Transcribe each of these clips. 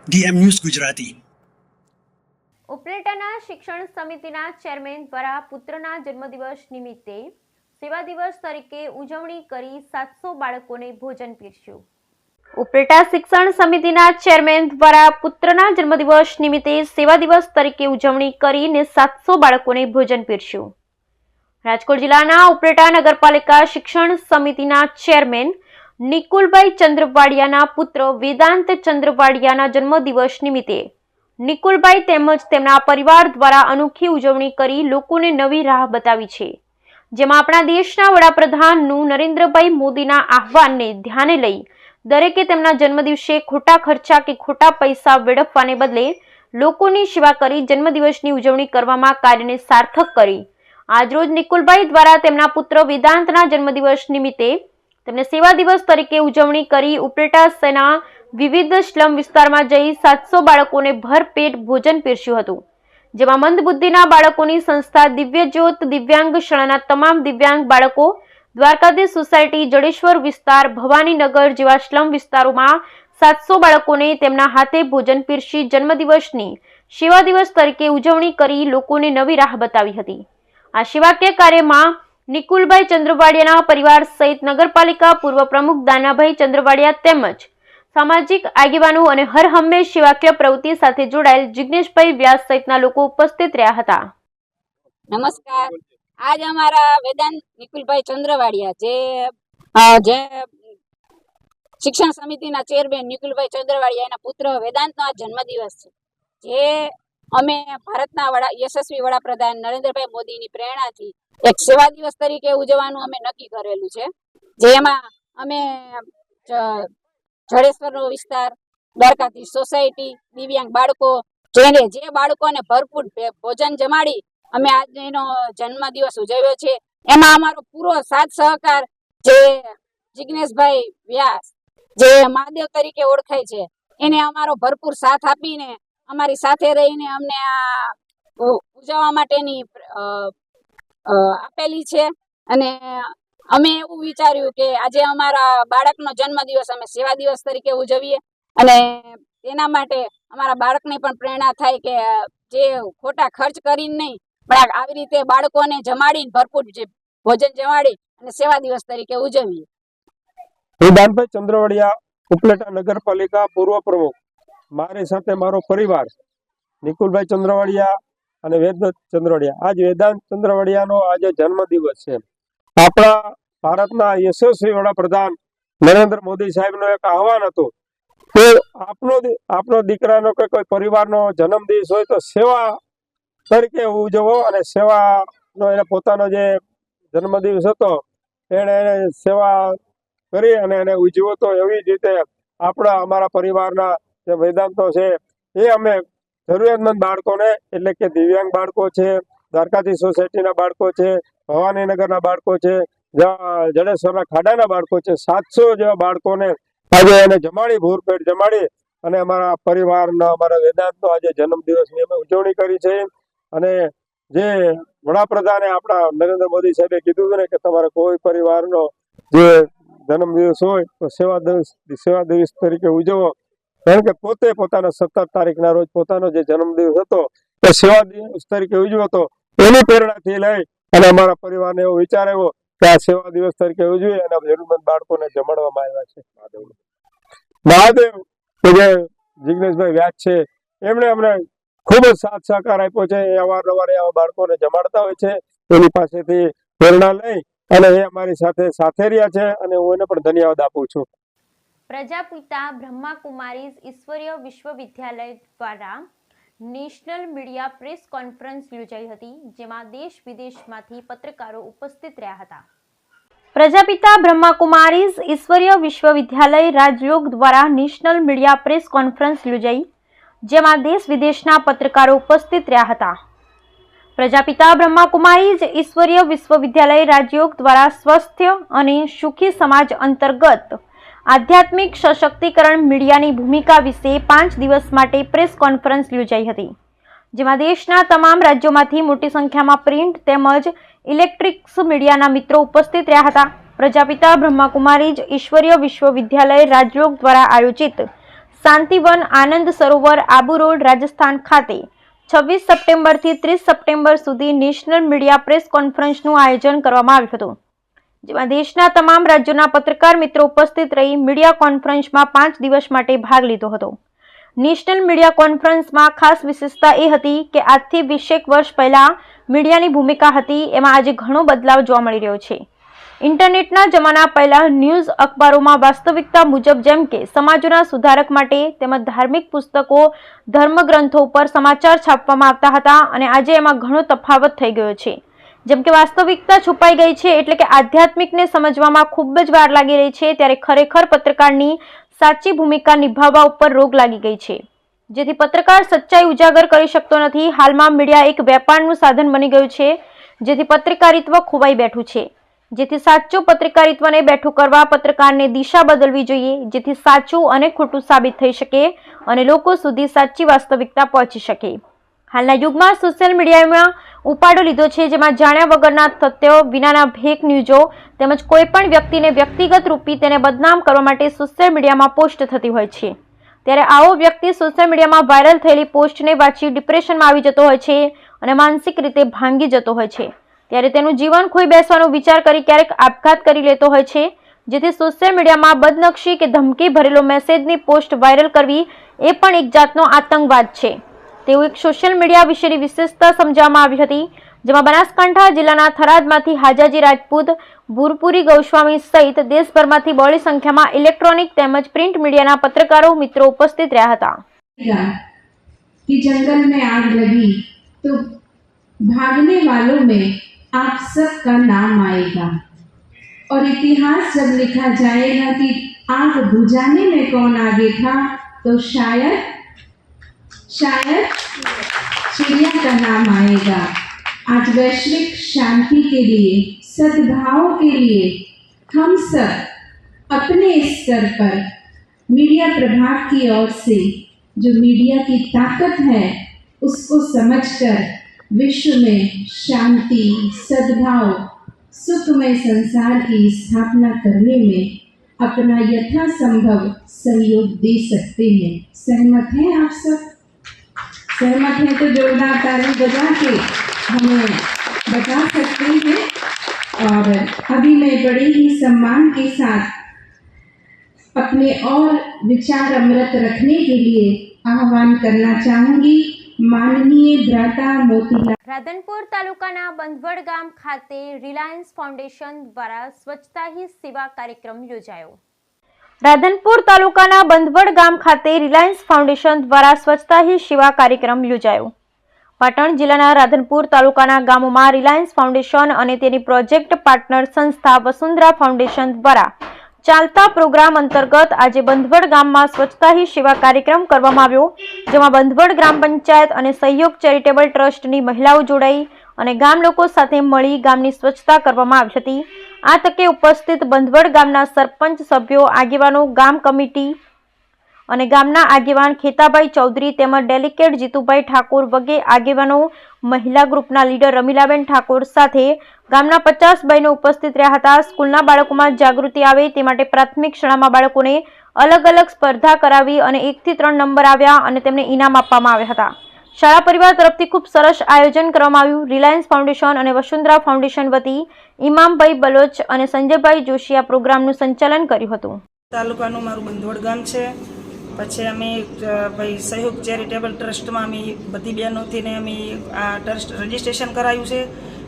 DM news Gujarati. ઉપલેટાના શિક્ષણ સમિતિના chairman દ્વારા પુત્રના જન્મદિવસ નિમિત્તે સેવા દિવસ તરીકે ઉજવણી કરી 700 બાળકોને ભોજન પીરસ્યું। ઉપલેટા શિક્ષણ સમિતિના ચેરમેન દ્વારા પુત્રના જન્મદિવસ નિમિત્તે સેવા દિવસ તરીકે ઉજવણી કરીને 700 બાળકોને ભોજન પીરસ્યું। રાજકોટ જિલ્લાના ઉપલેટા નગરપાલિકા શિક્ષણ સમિતિના ચેરમેન નિકુલભાઈ ચંદ્રવાડિયાના પુત્ર વેદાંત ચંદ્રવાડિયાના જન્મદિવસ નિમિત્તે નિકુલભાઈ તેમજ તેમના પરિવાર દ્વારા અનોખી ઉજવણી કરી લોકોને નવી રાહ બતાવી છે, જેમાં આપણા દેશના વડાપ્રધાનનું નરેન્દ્રભાઈ મોદીના આહવાનને ધ્યાને લઈ દરેકે તેમના જન્મદિવસે ખોટા ખર્ચા કે ખોટા પૈસા વેડફવાને બદલે લોકોની સેવા કરી જન્મદિવસની ઉજવણી કરવામાં કાર્યને સાર્થક કરી આજરોજ નિકુલભાઈ દ્વારા તેમના પુત્ર વેદાંતના જન્મદિવસ નિમિત્તે તેમને સેવા દિવસ તરીકે ઉજવણી કરી ઉપલેટા શહેરના વિવિધ સ્લમ વિસ્તારમાં જઈ 700 બાળકોને ભરપેટ ભોજન પીરસ્યું હતું, જેમાં મંદબુદ્ધિના બાળકોની સંસ્થા દિવ્ય જ્યોત દિવ્યાંગ શાળાના તમામ દિવ્યાંગ બાળકો દ્વારકાધીશ સોસાયટી જડેશ્વર વિસ્તાર ભવાનીનગર જેવા સ્લમ વિસ્તારોમાં 700 બાળકોને તેમના હાથે ભોજન પીરસી જન્મદિવસની સેવા દિવસ તરીકે ઉજવણી કરી લોકોને નવી રાહ બતાવી હતી। આ સેવાકીય કાર્યમાં નિકુલભાઈ ચંદ્રવાડિયાના પરિવાર સહિત નગરપાલિકા પૂર્વ પ્રમુખ દાનાભાઈ ચંદ્રવાડિયા તેમજ સામાજિક આગેવાનો અને હર હંમેશ સેવાકીય પ્રવૃત્તિ સાથે જોડાયેલ જિગ્નેશભાઈ વ્યાસ સહિતના લોકો ઉપસ્થિત રહ્યા હતા। નમસ્કાર। આજ અમારા વેદાંત નિકુલભાઈ ચંદ્રવાડિયા જે શિક્ષણ સમિતિના ચેરમેન નિકુલભાઈ ચંદ્રવાડિયા એના પુત્ર વેદાંતનો આ જન્મદિવસ છે, જે અમે ભારતના યશસ્વી વડાપ્રધાન નરેન્દ્રભાઈ મોદીની પ્રેરણાથી એક સેવા દિવસ તરીકે ઉજવવાનું અમે નક્કી કરેલું છે, જેમાં અમે જડેશ્વરનો વિસ્તાર દ્વારકાધીશ સોસાયટી દિવ્યાંગ બાળકો જે બાળકોને ભરપૂર ભોજન જમાડી અમે આજ એનો જન્મદિવસ ઉજવ્યો છે। એમાં અમારો પૂરો સાથ સહકાર જે જિગ્નેશભાઈ વ્યાસ જે મહાદેવ તરીકે ઓળખાય છે એને અમારો ભરપૂર સાથ આપીને અમારી સાથે રહીને અમને આ ઉજવવા માટેની આપેલી છે। અને અમે એવું વિચાર્યું કે આજે અમારા બાળકનો જન્મદિવસ અમે સેવા દિવસ તરીકે ઉજવીએ અને તેના માટે અમારા બાળકને પણ પ્રેરણા થાય કે જે ખોટા ખર્ચ કરીને નહીં પણ આવી રીતે બાળકોને જમાડીને ભરપૂર ભોજન જમાડી અને સેવા દિવસ તરીકે ઉજવીએ। વેદાંતભાઈ ચંદ્રવાડિયા ઉપલેટા નગરપાલિકા પૂર્વ પ્રમુખ, મારી સાથે મારો પરિવાર નિકુલભાઈ ચંદ્રવાડિયા અને વેદાંત ચંદ્રવાડિયા। આજ વેદાંત ચંદ્રવાડિયાનો આજે જન્મદિવસ છે। આપણા ભારતના યશસ્વી વડાપ્રધાન નરેન્દ્ર મોદી સાહેબનો એક આહવાન હતું કે આપનો દીકરાનો કે કોઈ પરિવારનો જન્મદિવસ હોય તો સેવા તરીકે ઉજવો, અને સેવાનો એને પોતાનો જે જન્મદિવસ હતો એને સેવા કરી અને એને ઉજવો તો એવી જ રીતે અમારા પરિવારના જે વેદાંતો છે એ અમે જરૂરિયાતમંદ બાળકોને એટલે કે દિવ્યાંગ બાળકો છે, દ્વારકાધીશ સોસાયટીના બાળકો છે, ભવાનીનગરના બાળકો છે, જડેશ્વરના ખાડાના બાળકો છે, 700 જેવા બાળકોને આજે એને જમાડી ભૂરપેટ જમાડી અને અમારા પરિવારનો અમારા વેદાંતનો આજે જન્મદિવસની અમે ઉજવણી કરી છે। અને જે વડાપ્રધાને આપણા નરેન્દ્ર મોદી સાહેબે કીધું હતું ને કે તમારે કોઈ પરિવારનો જે જન્મદિવસ હોય તો સેવા દિવસ તરીકે ઉજવો, કારણ કે પોતે પોતાના 17 તારીખના રોજ પોતાનો જે જન્મદિવસ હતો એ સેવા દિવસ તરીકે ઉજવ્યો હતો। એની પ્રેરણાથી લઈ અને અમારા પરિવારને એવો વિચાર આવ્યો કે આ સેવા દિવસ તરીકે ઉજવી અને જરૂરમંદ બાળકોને જમાડવામાં આવ્યા છે। મહાદેવ કે જે જિગ્નેશભાઈ વ્યાસ છે એમણે અમને ખૂબ જ સાથ સહકાર આપ્યો છે। એ અવારનવાર આવા બાળકોને જમાડતા હોય છે, એની પાસેથી પ્રેરણા લઈ અને એ અમારી સાથે રહ્યા છે અને હું એને પણ ધન્યવાદ આપું છું। પ્રજાપિતા બ્રહ્માકુમારીઝ ઈશ્વરીય વિશ્વવિદ્યાલય દ્વારા નેશનલ મીડિયા પ્રેસ કોન્ફરન્સ યોજાઈ હતી, જેમાં દેશ વિદેશમાંથી પત્રકારો ઉપસ્થિત રહ્યા હતા। પ્રજાપિતા બ્રહ્માકુમારીઝ ઈશ્વરીય વિશ્વવિદ્યાલય રાજયોગ દ્વારા નેશનલ મીડિયા પ્રેસ કોન્ફરન્સ યોજાઈ, જેમાં દેશ વિદેશના પત્રકારો ઉપસ્થિત રહ્યા હતા। પ્રજાપિતા બ્રહ્માકુમારીઝ ઈશ્વરીય વિશ્વવિદ્યાલય રાજયોગ દ્વારા સ્વસ્થ અને સુખી સમાજ અંતર્ગત આધ્યાત્મિક સશક્તિકરણ મીડિયાની ભૂમિકા વિશે 5 દિવસ માટે પ્રેસ કોન્ફરન્સ યોજાઈ હતી, જેમાં દેશના તમામ રાજ્યોમાંથી મોટી સંખ્યામાં પ્રિન્ટ તેમજ ઇલેક્ટ્રિક્સ મીડિયાના મિત્રો ઉપસ્થિત રહ્યા હતા। પ્રજાપિતા બ્રહ્માકુમારીઝ ઈશ્વરીય વિશ્વવિદ્યાલય રાજયોગ દ્વારા આયોજિત શાંતિવન આનંદ સરોવર આબુ રોડ રાજસ્થાન ખાતે 26 સપ્ટેમ્બરથી 30 સપ્ટેમ્બર સુધી નેશનલ મીડિયા પ્રેસ કોન્ફરન્સનું આયોજન કરવામાં આવ્યું હતું, જેમાં દેશના તમામ રાજ્યોના પત્રકાર મિત્રો ઉપસ્થિત રહી મીડિયા કોન્ફરન્સમાં 5 દિવસ માટે ભાગ લીધો હતો. નેશનલ મીડિયા કોન્ફરન્સમાં ખાસ વિશેષતા એ હતી કે આજથી 20 વર્ષ પહેલા મીડિયાની ભૂમિકા હતી એમાં આજે ઘણો બદલાવ જોવા મળી રહ્યો છે. ઇન્ટરનેટના જમાના પહેલા ન્યૂઝ અખબારોમાં વાસ્તવિકતા મુજબ જેમ કે સમાજોના સુધારક માટે તેમજ ધાર્મિક પુસ્તકો, ધર્મગ્રંથો ઉપર સમાચાર છાપવામાં આવતા હતા અને આજે એમાં ઘણો તફાવત થઈ ગયો છે. જેમ કે વાસ્તવિકતા છુપાઈ ગઈ છે એટલે કે આધ્યાત્મિકને સમજવામાં ખૂબ જ વાર લાગી રહી છે, ત્યારે ખરેખર પત્રકારની સાચી ભૂમિકા નિભાવવા ઉપર રોક લાગી ગઈ છે, જેથી પત્રકાર સચ્ચાઈ ઉજાગર કરી શકતો નથી. હાલમાં મીડિયા એક વેપારનું સાધન બની ગયું છે, જેથી પત્રકારિત્વ ખોવાઈ બેઠું છે. જેથી સાચું પત્રકારિત્વને બેઠું કરવા પત્રકારને દિશા બદલવી જોઈએ, જેથી સાચું અને ખોટું સાબિત થઈ શકે અને લોકો સુધી સાચી વાસ્તવિકતા પહોંચી શકે. હાલના યુગમાં સોશિયલ મીડિયામાં ઉપાડો લીધો છે, જેમાં જાણ્યા વગરના તથ્યો, વિનાના ફેક ન્યૂઝો તેમજ કોઈ પણ વ્યક્તિને વ્યક્તિગત રૂપી તેને બદનામ કરવા માટે સોશિયલ મીડિયામાં પોસ્ટ થતી હોય છે. ત્યારે આવો વ્યક્તિ સોશિયલ મીડિયામાં વાયરલ થયેલી પોસ્ટને વાંચી ડિપ્રેશનમાં આવી જતો હોય છે અને માનસિક રીતે ભાંગી જતો હોય છે. ત્યારે તેનું જીવન ખોઈ બેસવાનો વિચાર કરી ક્યારેક આપઘાત કરી લેતો હોય છે, જેથી સોશિયલ મીડિયામાં બદનક્ષી કે ધમકી ભરેલો મેસેજની પોસ્ટ વાયરલ કરવી એ પણ એક જાતનો આતંકવાદ છે. તેવું એક સોશિયલ મીડિયા વિશેની વિશેષતા સમજાવવામાં આવી હતી, જેમાં બનાસકાંઠા જિલ્લાના થરાદમાંથી હાજાજી રાજપૂત, ભૂરપુરી ગૌસ્વામી સહિત દેશભરમાંથી બહોળી સંખ્યામાં ઇલેક્ટ્રોનિક તેમજ પ્રિન્ટ મીડિયાના પત્રકારો મિત્રો ઉપસ્થિત રહ્યા હતા. कि जंगल में आग लगी तो भागने वालों में आप सब का नाम आएगा और इतिहास जब लिखा जाएगा कि आग बुझाने में कौन आगे था तो शायद चिड़िया का नाम आएगा. आज वैश्विक शांति के लिए, सद्भाव के लिए हम सब अपने स्तर पर मीडिया प्रभाग की ओर से जो मीडिया की ताकत है उसको समझकर विश्व में शांति, सद्भाव, सुखमय संसार की स्थापना करने में अपना यथासंभव सहयोग दे सकते हैं. सहमत हैं आप सब? सहमत हैं तो जोरदार ताली बजा के हमें बता सकते हैं. और अभी मैं बड़े ही सम्मान के साथ अपने और विचार अमृत रखने के लिए आह्वान करना चाहूंगी माननीय भ्राता मोतीलाल. રાધનપુર તાલુકાના બંધવડ ગામ ખાતે રિલાયન્સ ફાઉન્ડેશન દ્વારા સ્વચ્છતા હી સેવા કાર્યક્રમ યોજાયો. રાધનપુર તાલુકાના બંધવડ ગામ ખાતે રિલાયન્સ ફાઉન્ડેશન દ્વારા સ્વચ્છતા હી સેવા કાર્યક્રમ યોજાયો. પાટણ જિલ્લાના રાધનપુર તાલુકાના ગામોમાં રિલાયન્સ ફાઉન્ડેશન અને તેની પ્રોજેક્ટ પાર્ટનર સંસ્થા વસુંધરા ફાઉન્ડેશન દ્વારા ચાલતા પ્રોગ્રામ અંતર્ગત આજે બંધવડ ગામમાં સ્વચ્છતા હી સેવા કાર્યક્રમ કરવામાં આવ્યો, જેમાં બંધવડ ગ્રામ પંચાયત અને સહયોગ ચેરિટેબલ ટ્રસ્ટની મહિલાઓ જોડાઈ અને ગામ લોકો સાથે મળી ગામની સ્વચ્છતા કરવામાં આવી હતી. આ તકે ઉપસ્થિત બંધવડ ગામના સરપંચ સભ્યો, આગેવાનો, ગામ કમિટી અને ગામના આગેવાન ખેતાભાઈ ચૌધરી તેમજ ડેલિકેટ જીતુભાઈ ઠાકોર વગેરે આગેવાનો, મહિલા ગ્રુપના લીડર રમીલાબેન ઠાકોર સાથે ગામના 50 બહેનો ઉપસ્થિત રહ્યા હતા. સ્કૂલના બાળકોમાં જાગૃતિ આવે તે માટે પ્રાથમિક શાળામાં બાળકોને અલગ અલગ સ્પર્ધા કરાવી અને 1 થી 3 નંબર આવ્યા અને તેમને ઇનામ આપવામાં આવ્યા હતા. શાળા પરિવાર તરફથી ખૂબ સરસ આયોજન કરવામાં આવ્યું. રિલાયન્સ ફાઉન્ડેશન અને વસુંધરા ફાઉન્ડેશન વતી ઇમામભાઈ બલોચ અને સંજયભાઈ જોશી આ પ્રોગ્રામનું સંચાલન કર્યું હતું. તાલુકાનું મારું બંધવડ ગામ છે. પછી અમે ભાઈ સહયોગ ચેરિટેબલ ટ્રસ્ટમાં અમે બધી બહેનોથી ને અમે આ ટ્રસ્ટ રજિસ્ટ્રેશન કરાવ્યું છે.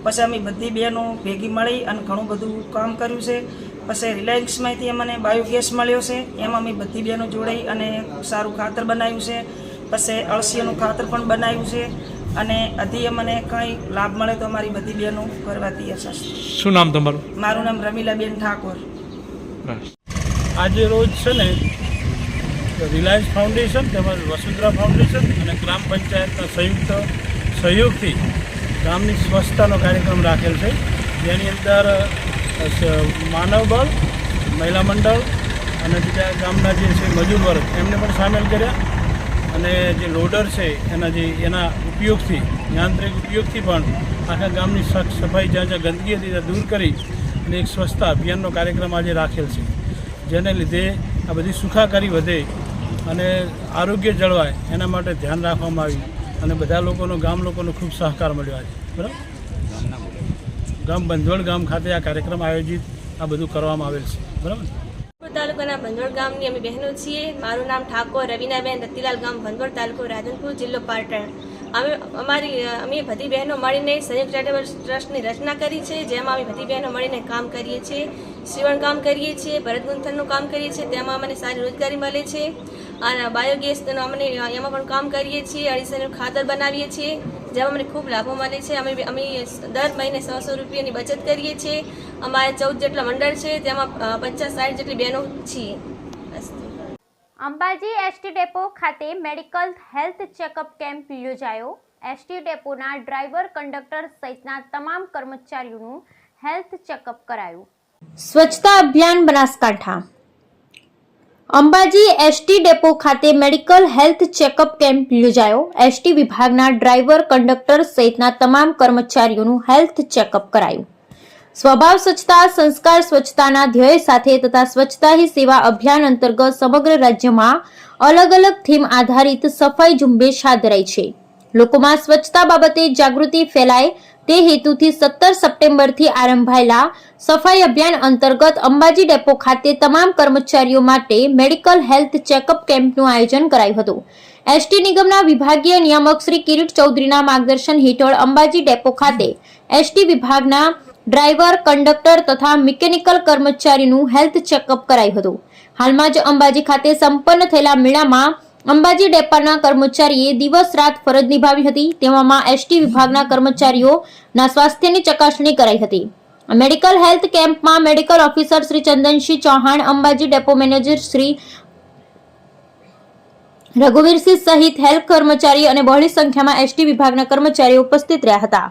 પછી અમે બધી બહેનો ભેગી મળી અને ઘણું બધું કામ કર્યું છે. પછી રિલાયન્સમાંથી અમને બાયોગેસ મળ્યો છે, એમાં અમે બધી બહેનો જોડાઈ અને સારું ખાતર બનાવ્યું છે. પછી અળસીનું ખાતર પણ બનાવ્યું છે અને હજી અમને કંઈ લાભ મળે તો અમારી બધી બહેનો કરવાથી હશે. શું નામ તમારું? મારું નામ રમીલાબેન ઠાકોર. આજે રોજ છે ને રિલાયન્સ ફાઉન્ડેશન તેમજ વસુંધરા ફાઉન્ડેશન અને ગ્રામ પંચાયતના સંયુક્ત સહયોગથી ગામની સ્વચ્છતાનો કાર્યક્રમ રાખેલ છે, જેની અંદર માનવ બળ, મહિલા મંડળ અને બીજા ગામના જે છે મજૂર વર્ગ એમને પણ સામેલ કર્યા અને જે લોડર છે એના ઉપયોગથી, યાંત્રિક ઉપયોગથી પણ આખા ગામની સફાઈ જ્યાં જ્યાં ગંદકી હતી ત્યાં દૂર કરી અને એક સ્વચ્છતા અભિયાનનો કાર્યક્રમ આજે રાખેલ છે, જેને લીધે આ બધી સુખાકારી વધે અને આરોગ્ય જળવાય એના માટે ધ્યાન રાખવામાં આવ્યું અને બધા લોકોનો ગામ લોકોનો ખૂબ સહકાર મળ્યો આજે બરાબર. ગામ બંધવડ ગામ ખાતે આ કાર્યક્રમ આયોજિત આ બધું કરવામાં આવેલ છે બરાબર. તાલુકાના ભંધોડ ગામની અમે બહેનો છીએ. મારું નામ ઠાકોર રવિનાબેન રતિલાલ, ગામ ભંધોડ, તાલુકો રાધનપુર, જિલ્લો પાટણ. અમે બધી બહેનો મળીને સંયુક્ત ચેરિટેબલ ટ્રસ્ટની રચના કરી છે, જેમાં અમે બધી બહેનો મળીને કામ કરીએ છીએ. સીવણ કામ કરીએ છીએ, ભરત ગૂંથણનું કામ કરીએ છીએ, તેમાં અમને સારી રોજગારી મળે છે. અને બાયોગેસનું અમને એમાં પણ કામ કરીએ છીએ. અળીસરનું ખાતર બનાવીએ છીએ, જેમાં અમને ખૂબ લાભો મળે છે. અમે દર મહિને 100 રૂપિયાની બચત કરીએ છીએ. અમારે 14 જેટલા મંડળ છે, તેમાં 50-60 જેટલી બહેનો છીએ. અંબાજી એસટી ડેપો ખાતે મેડિકલ હેલ્થ ચેકઅપ કેમ્પ યોજાયો. એસટી ડેપોના ડ્રાઈવર, કંડક્ટર સહિતના તમામ કર્મચારીઓનું હેલ્થ ચેકઅપ કરાયું. સ્વચ્છતા અભિયાન બનાસકાંઠા. અંબાજી એસટી ડેપો ખાતે મેડિકલ હેલ્થ ચેકઅપ કેમ્પ યોજાયો. એસટી વિભાગના ડ્રાઈવર, કંડક્ટર સહિતના તમામ કર્મચારીઓનું હેલ્થ ચેકઅપ કરાયું. સ્વભાવ સ્વચ્છતા સંસ્કાર સ્વચ્છતાના ધ્યેય સાથે તથા સ્વચ્છતા હી સેવા અભિયાન અંતર્ગત સમગ્ર રાજ્યમાં અલગ અલગ થીમ આધારિત સફાઈ ઝુંબેશ હાથ ધરાઈ છે. લોકોમાં સ્વચ્છતા બાબતે જાગૃતિ ફેલાય તે હેતુથી 17 સપ્ટેમ્બરથી આરંભાયેલા સફાઈ અભિયાન અંતર્ગત અંબાજી ડેપો ખાતે તમામ કર્મચારીઓ માટે મેડિકલ હેલ્થ ચેકઅપ કેમ્પનું આયોજન કરાયું હતું. એસટી નિગમના વિભાગીય નિયામક શ્રી કિરીટ ચૌધરીના માર્ગદર્શન હેઠળ અંબાજી ડેપો ખાતે એસટી વિભાગના ડ્રાઈવર, કંડક્ટર તથા મિકેનિકલ કર્મચારીનું હેલ્થ ચેકઅપ કરાયું હતું. હાલમાં જ અંબાજી ખાતે સંપન્ન થયેલા મેળામાં અંબાજી ડેપાના કર્મચારીએ દિવસ રાત ફરજ નિભાવી હતી. તેવામાં એસટી વિભાગના કર્મચારીઓના સ્વાસ્થ્યની ચકાસણી કરાઈ હતી. મેડિકલ હેલ્થ કેમ્પમાં medical officer Shri Chandansinh Chauhan, Ambaji depot manager Shri Raghuvirsinh સહિત હેલ્થ કર્મચારી અને બહોળી સંખ્યામાં એસટી વિભાગના કર્મચારીઓ ઉપસ્થિત રહ્યા હતા.